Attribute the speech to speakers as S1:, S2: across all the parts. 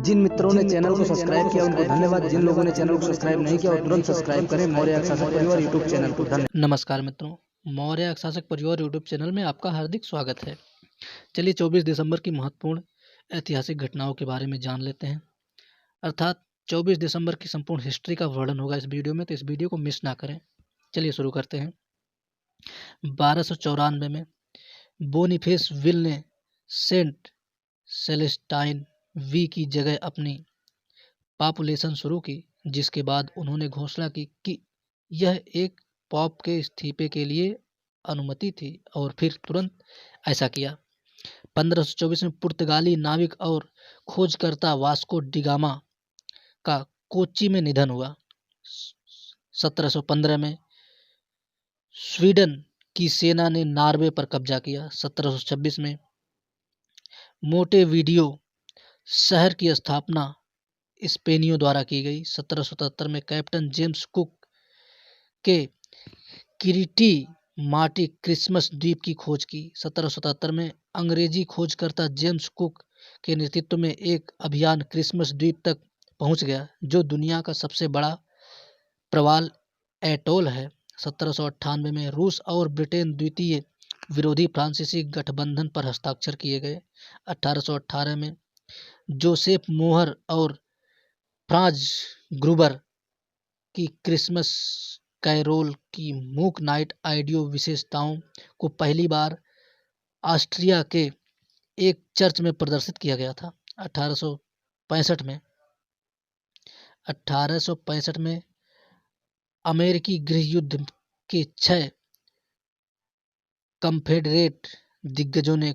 S1: जिन मित्रों ने चैनल को सब्सक्राइब किया उनको धन्यवाद। जिन लोगों ने चैनल को सब्सक्राइब नहीं किया और तुरंत सब्सक्राइब करें मौर्य शासक परिवार यूट्यूब चैनल को। धन्यवाद।
S2: नमस्कार मित्रों, मौर्य शासक परिवार यूट्यूब चैनल में आपका हार्दिक स्वागत है। चलिए 24 दिसंबर की महत्वपूर्ण ऐतिहासिक घटनाओं के बारे में जान लेते हैं। अर्थात 24 दिसंबर की संपूर्ण हिस्ट्री का वर्णन होगा इस वीडियो में, तो इस वीडियो को मिस ना करें। चलिए शुरू करते हैं। 1294 में बोनीफेस विल ने सेंट सेलेस्टाइन वी की जगह अपनी पॉपुलेशन शुरू की, जिसके बाद उन्होंने घोषणा की कि यह एक पॉप के इस्तीफे के लिए अनुमति थी और फिर तुरंत ऐसा किया। 1524 में पुर्तगाली नाविक और खोजकर्ता वास्को डिगामा का कोच्चि में निधन हुआ। 1715 में स्वीडन की सेना ने नॉर्वे पर कब्जा किया। 1726 में मोंटेवीडियो शहर की स्थापना स्पेनियों द्वारा की गई। 1777 में कैप्टन जेम्स कुक के किरीटी मार्टी क्रिसमस द्वीप की खोज की। 1777 में अंग्रेजी खोजकर्ता जेम्स कुक के नेतृत्व में एक अभियान क्रिसमस द्वीप तक पहुंच गया, जो दुनिया का सबसे बड़ा प्रवाल एटोल है। 1798 में रूस और ब्रिटेन द्वितीय विरोधी फ्रांसीसी गठबंधन पर हस्ताक्षर किए गए। 1818 में जोसेफ मोहर और फ्रांज ग्रुबर की क्रिसमस कैरोल की मूक नाइट ऑडियो विशेषताओं को पहली बार ऑस्ट्रिया के एक चर्च में प्रदर्शित किया गया था। 1865 में अमेरिकी गृह युद्ध के 6 कन्फेडरेट दिग्गजों ने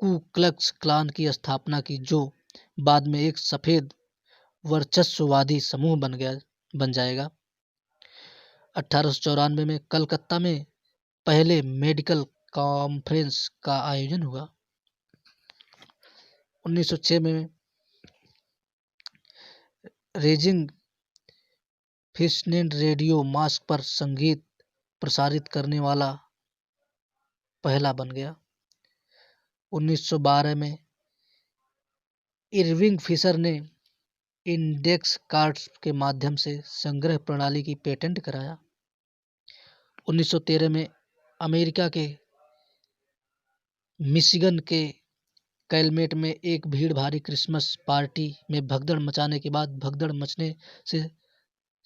S2: कू क्लक्स क्लान की स्थापना की, जो बाद में एक सफेद वर्चस्ववादी समूह बन जाएगा। 1894 में कलकत्ता में पहले मेडिकल कॉन्फ्रेंस का आयोजन हुआ। 1906 में रेजिंग फिशनेट रेडियो मास्क पर संगीत प्रसारित करने वाला पहला बन गया। 1912 में इरविंग फिशर ने इंडेक्स कार्ड्स के माध्यम से संग्रह प्रणाली की पेटेंट कराया। 1913 में अमेरिका के मिशिगन के कैलमेट में एक भीड़ भारी क्रिसमस पार्टी में भगदड़ मचाने के बाद भगदड़ मचने से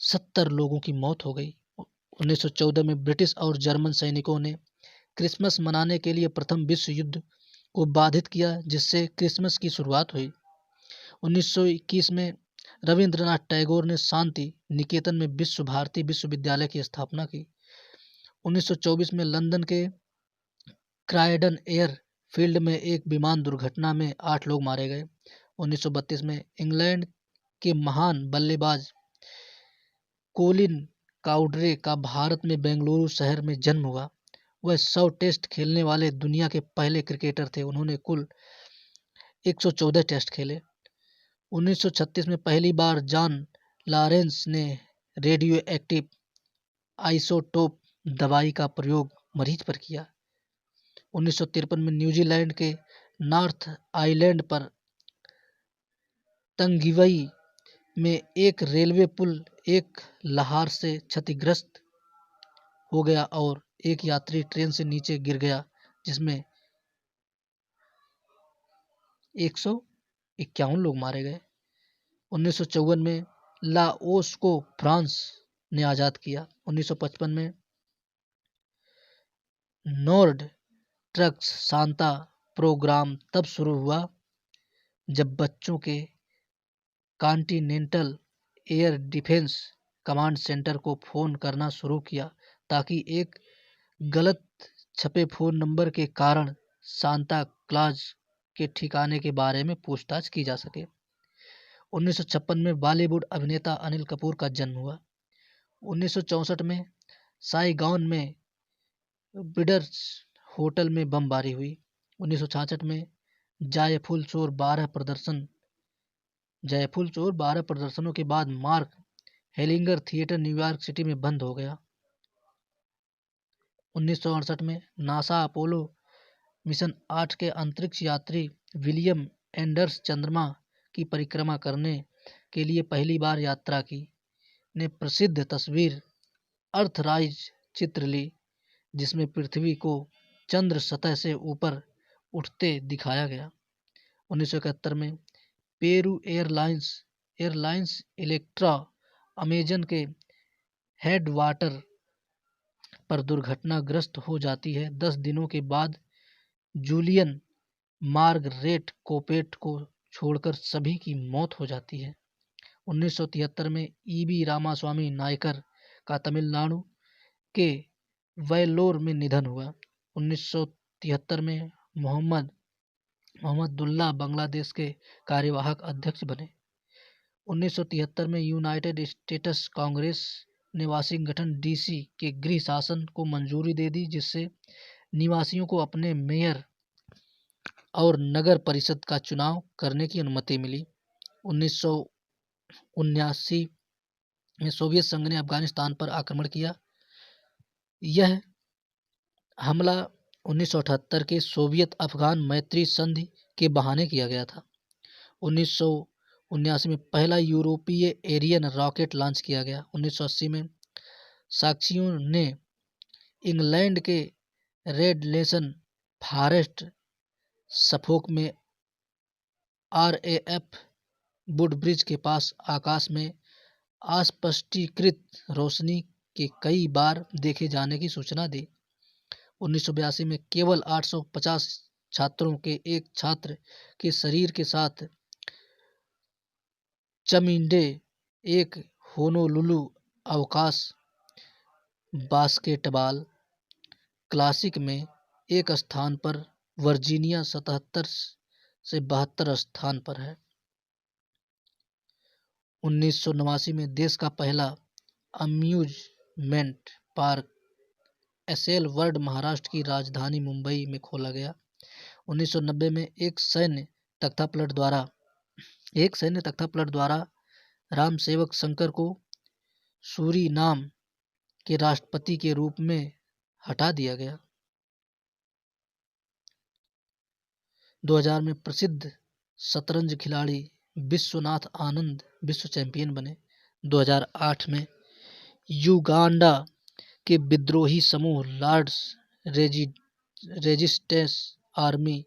S2: 70 लोगों की मौत हो गई। 1914 में ब्रिटिश और जर्मन सैनिकों ने क्रिसमस मनाने के लिए प्रथम विश्व युद्ध को बाधित किया, जिससे क्रिसमस की शुरुआत हुई। 1921 में रविंद्रनाथ टैगोर ने शांति निकेतन में विश्व भारती विश्वविद्यालय की स्थापना की। 1924 में लंदन के क्रायडन एयर फील्ड में एक विमान दुर्घटना में 8 लोग मारे गए। 1932 में इंग्लैंड के महान बल्लेबाज कोलिन काउड्रे का भारत में बेंगलुरु शहर में जन्म हुआ। वह 100 टेस्ट खेलने वाले दुनिया के पहले क्रिकेटर थे। उन्होंने कुल 114 टेस्ट खेले। 1936 में पहली बार जॉन लॉरेंस ने रेडियो एक्टिव आइसोटोप दवाई का प्रयोग मरीज पर किया। 1953 में न्यूजीलैंड के नॉर्थ आइलैंड पर तंगिवई में एक रेलवे पुल एक लहार से क्षतिग्रस्त हो गया और एक यात्री ट्रेन से नीचे गिर गया, जिसमें 151 लोग मारे गए। 1954 में लाओस को फ्रांस ने आज़ाद किया। 1955 में नॉर्ड ट्रक्स सांता प्रोग्राम तब शुरू हुआ जब बच्चों के continental air defence command centre को फ़ोन करना शुरू किया, ताकि एक गलत छपे फ़ोन नंबर के कारण सांता क्लॉज के ठिकाने के बारे में पूछताछ की जा सके। 1956 में बॉलीवुड अभिनेता अनिल कपूर का जन्म हुआ। 1964 में साइगॉन में बिडर्स होटल में बमबारी हुई। 1966 में जायफुल चोर 12 प्रदर्शनों के बाद मार्क हेलिंगर थिएटर न्यूयॉर्क सिटी में बंद हो गया। 1968 में नासा अपोलो मिशन 8 के अंतरिक्ष यात्री विलियम एंडर्स चंद्रमा की परिक्रमा करने के लिए पहली बार यात्रा की, ने प्रसिद्ध तस्वीर अर्थराइज चित्र ली, जिसमें पृथ्वी को चंद्र सतह से ऊपर उठते दिखाया गया। 1971 में पेरू एयरलाइंस इलेक्ट्रा अमेजन के हेडवाटर पर दुर्घटनाग्रस्त हो जाती है। 10 दिनों के बाद जूलियन मार्गरेट कोपेट को छोड़कर सभी की मौत हो जाती है। 1973 में ईबी रामास्वामी नायकर का तमिलनाडु के वैलोर में निधन हुआ। 1973 में मोहम्मदुल्लाह बांग्लादेश के कार्यवाहक अध्यक्ष बने। 1973 में यूनाइटेड स्टेट्स कांग्रेस ने वाशिंगटन डीसी के गृह शासन को मंजूरी दे दी, जिससे निवासियों को अपने मेयर और नगर परिषद का चुनाव करने की अनुमति मिली। 1979 में सोवियत संघ ने अफगानिस्तान पर आक्रमण किया। यह हमला 1978 के सोवियत अफगान मैत्री संधि के बहाने किया गया था। 1979 में पहला यूरोपीय एरियन रॉकेट लॉन्च किया गया। 1980 में साक्सियों ने इंग्लैंड के रेड लेसन फॉरेस्ट सफोक में RAF वुडब्रिज के पास आकाश में अस्पष्टीकृत रोशनी के कई बार देखे जाने की सूचना दी। 1982 में केवल 850 छात्रों के एक छात्र के शरीर के साथ चमिंडे एक होनोलुलु अवकाश बास्केटबॉल क्लासिक में एक स्थान पर, वर्जीनिया 77 से 72 स्थान पर है। 1989 में देश का पहला amusement park Essel World Maharashtra की राजधानी मुंबई में खोला गया। 1990 में एक सैन्य तख्तापलट द्वारा रामसेवक शंकर को सूरीनाम के राष्ट्रपति के रूप में हटा दिया गया। 2000 में प्रसिद्ध शतरंज खिलाड़ी विश्वनाथ आनंद विश्व चैंपियन बने। 2008 में युगांडा के विद्रोही समूह लॉर्ड्स रेजिस्टेंस आर्मी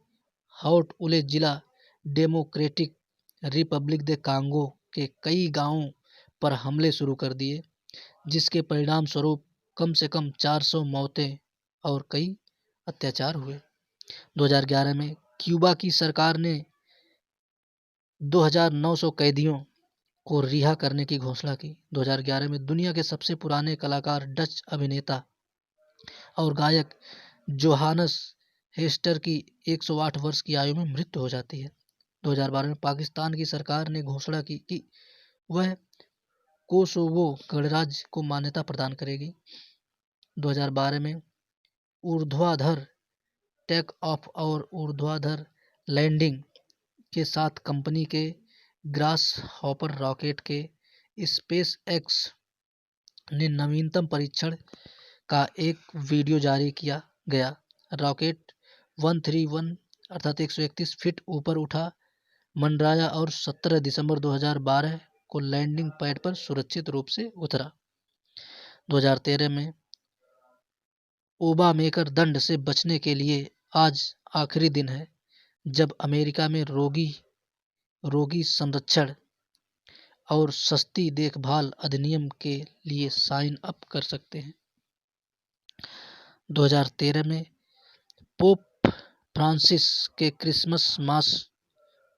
S2: हाउट उले जिला डेमोक्रेटिक रिपब्लिक दे कांगो के कई गांवों पर हमले शुरू कर दिए, जिसके परिणाम स्वरूप कम से कम 400 मौतें और कई अत्याचार हुए। 2011 में क्यूबा की सरकार ने 2900 कैदियों को रिहा करने की घोषणा की। 2011 में दुनिया के सबसे पुराने कलाकार डच अभिनेता और गायक जोहानस हेस्टर की 108 वर्ष की आयु में मृत्यु हो जाती है। 2012 में पाकिस्तान की सरकार ने घोषणा की कि वह कोसोवो गणराज्य को मान्यता प्रदान करेगी। 2012 में ऊर्ध्वाधर टेक ऑफ और ऊर्ध्वाधर लैंडिंग के साथ कंपनी के ग्रास हॉपर रॉकेट के स्पेस एक्स ने नवीनतम परीक्षण का एक वीडियो जारी किया गया। रॉकेट 131 अर्थात 131 फीट ऊपर उठा, मंडराया और 17 दिसंबर 2012 को लैंडिंग पैड पर सुरक्षित रूप से उतरा। 2013 में ओबामेकर दंड से बचने के लिए आज आखिरी दिन है जब अमेरिका में रोगी संरक्षण और सस्ती देखभाल अधिनियम के लिए साइन अप कर सकते हैं। 2013 में पोप फ्रांसिस के क्रिसमस मास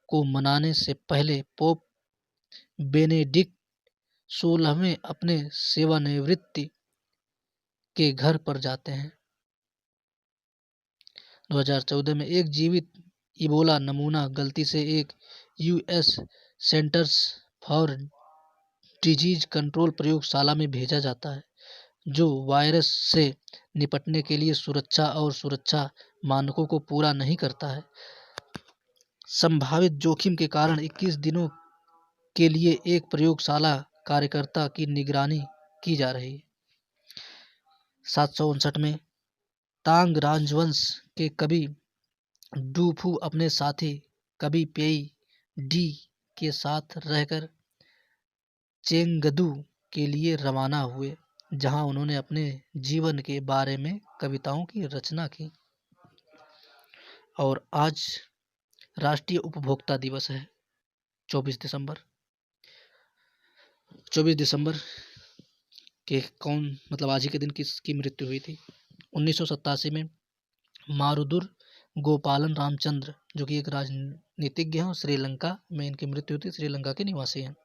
S2: को मनाने से पहले पोप बेनेडिक्ट 16वें अपने सेवानिवृत्ति के घर पर जाते हैं। 2014 में एक जीवित इबोला नमूना गलती से एक US centres for disease control प्रयोगशाला में भेजा जाता है, जो वायरस से निपटने के लिए सुरक्षा मानकों को पूरा नहीं करता है। संभावित जोखिम के कारण 21 दिनों के लिए एक प्रयोगशाला कार्यकर्ता की निगरानी की जा रही है। 759 में तांग राजवंश के कवि डू फू अपने साथी कवि पेई डी के साथ रहकर चेंगदू के लिए रवाना हुए, जहां उन्होंने अपने जीवन के बारे में कविताओं की रचना की। और आज राष्ट्रीय उपभोक्ता दिवस है 24 दिसंबर। 24 दिसंबर के आज ही के दिन किसकी मृत्यु हुई थी? 1987 में मारुदुर गोपालन रामचंद्र, जो कि एक राजनीतिज्ञ हैं, श्रीलंका में इनकी मृत्यु हुई थी, श्रीलंका के निवासी हैं।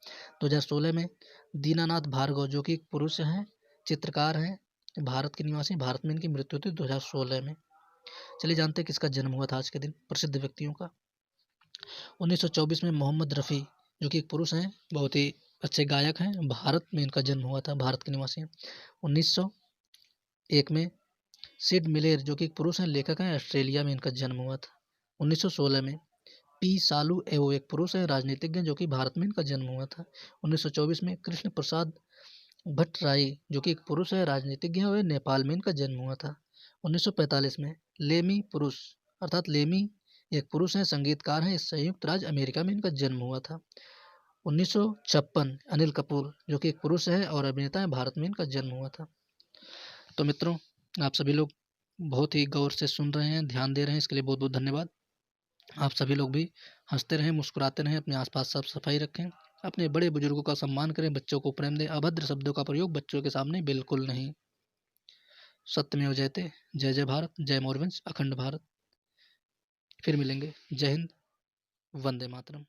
S2: 2016 में दीनानाथ भार्गव, जो कि एक पुरुष हैं, चित्रकार हैं, भारत के निवासी, भारत में इनकी मृत्यु हुई थी 2016 में। चलिए जानते हैं किसका जन्म हुआ था आज के दिन प्रसिद्ध व्यक्तियों का। 1924 में मोहम्मद रफ़ी, जो कि एक पुरुष हैं, बहुत ही अच्छे गायक हैं, भारत में इनका जन्म हुआ था, भारत के निवासी हैं। 1901 में सिड मिलेर, जो कि एक पुरुष हैं, लेखक हैं, ऑस्ट्रेलिया में इनका जन्म हुआ था। 1916 में पी सालू एवो, एक पुरुष है, राजनीतिज्ञ, जो कि भारत में इनका जन्म हुआ था। 1924 में कृष्ण प्रसाद भट्टराई, जो कि एक पुरुष है, राजनीतिज्ञ है, नेपाल में इनका जन्म हुआ था। 1945 में लेमी पुरुष अर्थात लेमी एक पुरुष हैं, संगीतकार हैं, संयुक्त राज्य अमेरिका में इनका जन्म हुआ था। 1956 अनिल कपूर, जो कि एक पुरुष है और अभिनेता है, भारत में इनका जन्म हुआ था। तो मित्रों, आप सभी लोग बहुत ही गौर से सुन रहे हैं, ध्यान दे रहे हैं, इसके लिए बहुत बहुत धन्यवाद। आप सभी लोग भी हंसते रहें, मुस्कुराते रहें, अपने आसपास साफ सफाई रखें, अपने बड़े बुजुर्गों का सम्मान करें, बच्चों को प्रेम दें, अभद्र शब्दों का प्रयोग बच्चों के सामने बिल्कुल नहीं। सत्यमेव जयते। जय जय भारत, जय मौर्यवंश, अखंड भारत। फिर मिलेंगे। जय हिंद, वंदे मातरम।